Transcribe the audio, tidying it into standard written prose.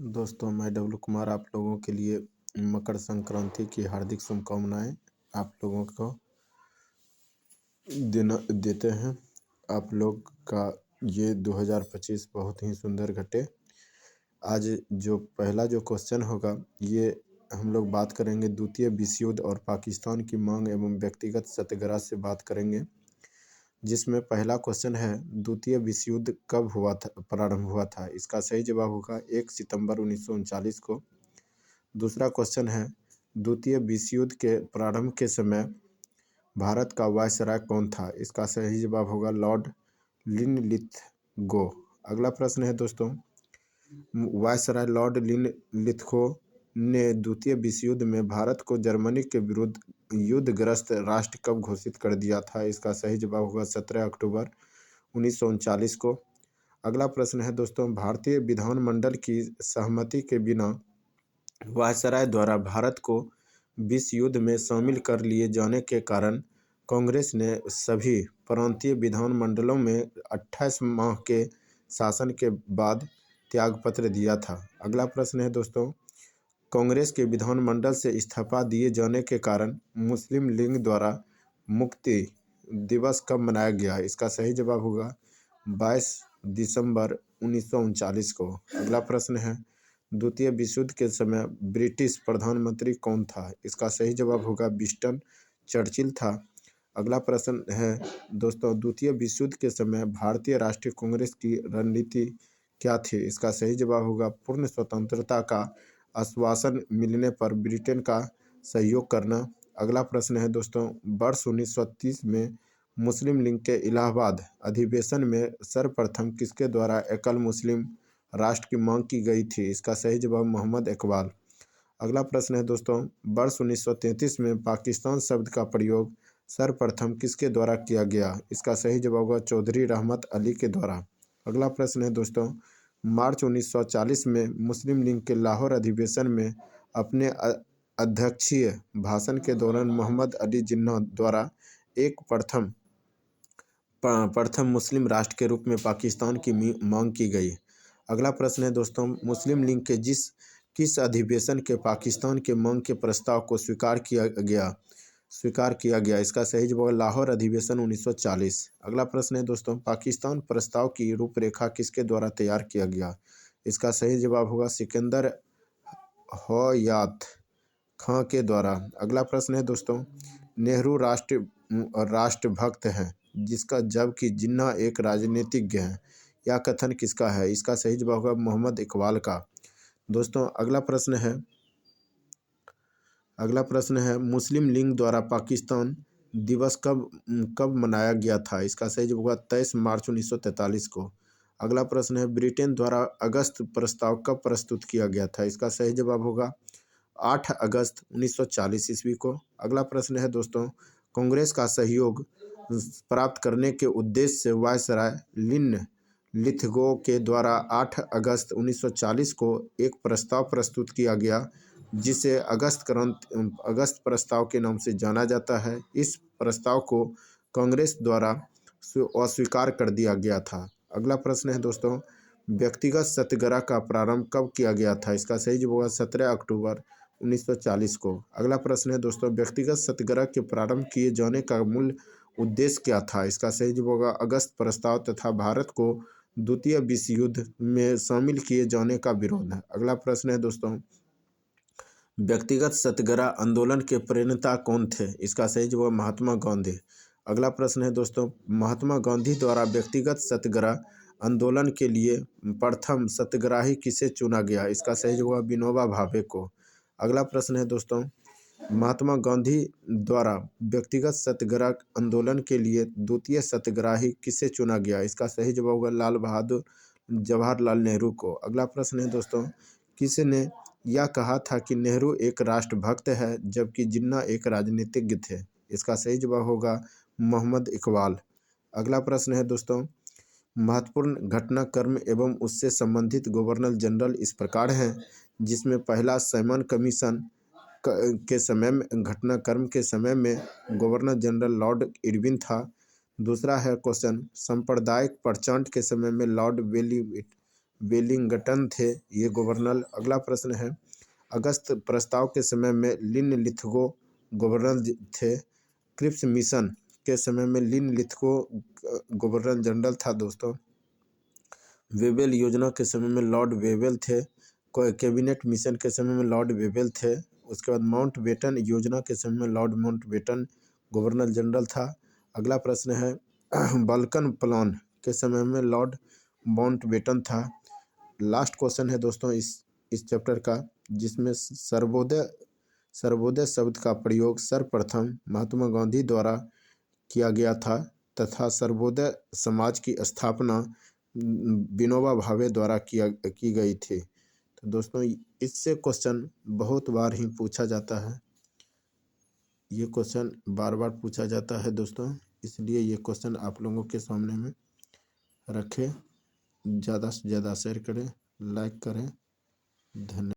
दोस्तों, मैं डब्लू कुमार आप लोगों के लिए मकर संक्रांति की हार्दिक शुभकामनाएं आप लोगों को देते हैं। आप लोग का ये 2025 बहुत ही सुंदर घटे। आज जो पहला जो क्वेश्चन होगा, ये हम लोग बात करेंगे द्वितीय विश्व युद्ध और पाकिस्तान की मांग एवं व्यक्तिगत सत्याग्रह से बात करेंगे। जिसमें पहला क्वेश्चन है, द्वितीय विश्व युद्ध कब प्रारंभ हुआ था? इसका सही जवाब होगा 1 सितंबर 1939 को। दूसरा क्वेश्चन है, द्वितीय विश्व युद्ध के प्रारंभ के समय भारत का वायसराय कौन था? इसका सही जवाब होगा लॉर्ड लिनलिथगो। अगला प्रश्न है दोस्तों, वायसराय लॉर्ड लिनलिथगो ने द्वितीय विश्व युद्ध में भारत को जर्मनी के विरुद्ध युद्धग्रस्त राष्ट्र कब घोषित कर दिया था? इसका सही जवाब होगा 17 अक्टूबर 1939 को। अगला प्रश्न है दोस्तों, भारतीय विधानमंडल की सहमति के बिना वायसराय द्वारा भारत को विश्व युद्ध में शामिल कर लिए जाने के कारण कांग्रेस ने सभी प्रांतीय विधानमंडलों में 28 माह के शासन के बाद त्यागपत्र दिया था। अगला प्रश्न है दोस्तों, कांग्रेस के विधानमंडल से इस्तीफा दिए जाने के कारण मुस्लिम लीग द्वारा मुक्ति दिवस कब मनाया गया? इसका सही जवाब होगा 22 दिसंबर 1939 को। अगला प्रश्न है, द्वितीय विश्व युद्ध के समय ब्रिटिश प्रधानमंत्री कौन था? इसका सही जवाब होगा विंस्टन चर्चिल था। अगला प्रश्न है दोस्तों, द्वितीय विश्व युद्ध के समय भारतीय राष्ट्रीय कांग्रेस की रणनीति क्या थी? इसका सही जवाब होगा पूर्ण स्वतंत्रता का आश्वासन मिलने पर ब्रिटेन का सहयोग करना। अगला प्रश्न है दोस्तों, वर्ष 1930 में मुस्लिम लीग के इलाहाबाद अधिवेशन में सर्वप्रथम किसके द्वारा एकल मुस्लिम राष्ट्र की मांग की गई थी? इसका सही जवाब मोहम्मद इकबाल। अगला प्रश्न है दोस्तों, वर्ष 1933 में पाकिस्तान शब्द का प्रयोग सर्वप्रथम किसके द्वारा किया गया? इसका सही जवाब होगा चौधरी रहमत अली के द्वारा। अगला प्रश्न है दोस्तों, मार्च 1940 में मुस्लिम लीग के लाहौर अधिवेशन में अपने अध्यक्षीय भाषण के दौरान मोहम्मद अली जिन्ना द्वारा एक प्रथम मुस्लिम राष्ट्र के रूप में पाकिस्तान की मांग की गई। अगला प्रश्न है दोस्तों, मुस्लिम लीग के किस अधिवेशन के पाकिस्तान के मांग के प्रस्ताव को स्वीकार किया गया? इसका सही जवाब लाहौर अधिवेशन 1940। अगला प्रश्न है दोस्तों, पाकिस्तान प्रस्ताव की रूपरेखा किसके द्वारा तैयार किया गया? इसका सही जवाब होगा सिकंदर हयात खां के द्वारा। अगला प्रश्न है दोस्तों, नेहरू राष्ट्रभक्त है जिसका जबकि जिन्ना एक राजनीतिज्ञ है, यह कथन किसका है? इसका सही जवाब होगा मोहम्मद इकबाल का। दोस्तों, अगला प्रश्न है मुस्लिम लीग द्वारा पाकिस्तान दिवस कब मनाया गया था? इसका सही जवाब होगा 23 मार्च 1943 को। अगला प्रश्न है, ब्रिटेन द्वारा अगस्त प्रस्ताव कब प्रस्तुत किया गया था? इसका सही जवाब होगा 8 अगस्त 1940 ईस्वी को। अगला प्रश्न है दोस्तों, कांग्रेस का सहयोग प्राप्त करने के उद्देश्य से वायसराय लिनलिथगो के द्वारा 8 अगस्त 1940 को एक प्रस्ताव प्रस्तुत किया गया जिसे अगस्त प्रस्ताव के नाम से जाना जाता है। इस प्रस्ताव को कांग्रेस द्वारा अस्वीकार कर दिया गया था। अगला प्रश्न है दोस्तों, व्यक्तिगत सत्याग्रह का प्रारंभ कब किया गया था? इसका सही जवाब होगा 17 अक्टूबर 1940 को। अगला प्रश्न है दोस्तों, व्यक्तिगत सत्याग्रह के प्रारंभ किए जाने का मूल उद्देश्य क्या था? इसका सही जवाब होगा अगस्त प्रस्ताव तथा भारत को द्वितीय विश्व युद्ध में शामिल किए जाने का विरोध है। अगला प्रश्न है दोस्तों, व्यक्तिगत सत्याग्रह आंदोलन के प्रणेता कौन थे? इसका सही जवाब महात्मा गांधी। अगला प्रश्न है दोस्तों, महात्मा गांधी द्वारा व्यक्तिगत सत्याग्रह आंदोलन के लिए प्रथम सत्याग्रही किसे चुना गया? इसका सही जवाब विनोबा भावे को। अगला प्रश्न है दोस्तों, महात्मा गांधी द्वारा व्यक्तिगत सत्याग्रह आंदोलन के लिए द्वितीय सत्याग्रही किसे चुना गया? इसका सही जवाब होगा लाल बहादुर जवाहरलाल नेहरू को। अगला प्रश्न है दोस्तों, किसने यह कहा था कि नेहरू एक राष्ट्रभक्त है जबकि जिन्ना एक राजनीतिज्ञ थे? इसका सही जवाब होगा मोहम्मद इकबाल। अगला प्रश्न है दोस्तों, महत्वपूर्ण घटनाक्रम एवं उससे संबंधित गवर्नर जनरल इस प्रकार हैं, जिसमें पहला सैमन कमीशन के समय में घटनाक्रम के समय में गवर्नर जनरल लॉर्ड इरविन था। दूसरा है क्वेश्चन, सांप्रदायिक प्रचंड के समय में लॉर्ड वेलिंगटन थे ये गवर्नर। अगला प्रश्न है, अगस्त प्रस्ताव के समय में लिनलिथगो गवर्नर थे। क्रिप्स मिशन के समय में लिनलिथगो गवर्नर जनरल था दोस्तों। वेबल योजना के समय में लॉर्ड वेबल थे। कैबिनेट मिशन के समय में लॉर्ड वेबल थे। उसके बाद माउंटबेटन योजना के समय में लॉर्ड माउंटबेटन गवर्नर जनरल था। अगला प्रश्न है, बाल्कन प्लान के समय में लॉर्ड माउंटबेटन था। लास्ट क्वेश्चन है दोस्तों इस चैप्टर का, जिसमें सर्वोदय शब्द का प्रयोग सर्वप्रथम महात्मा गांधी द्वारा किया गया था तथा सर्वोदय समाज की स्थापना विनोबा भावे द्वारा की गई थी। तो दोस्तों इससे क्वेश्चन बहुत बार ही पूछा जाता है, ये क्वेश्चन बार बार पूछा जाता है दोस्तों, इसलिए ये क्वेश्चन आप लोगों के सामने में रखें। ज़्यादा से ज़्यादा शेयर करें, लाइक करें। धन्यवाद।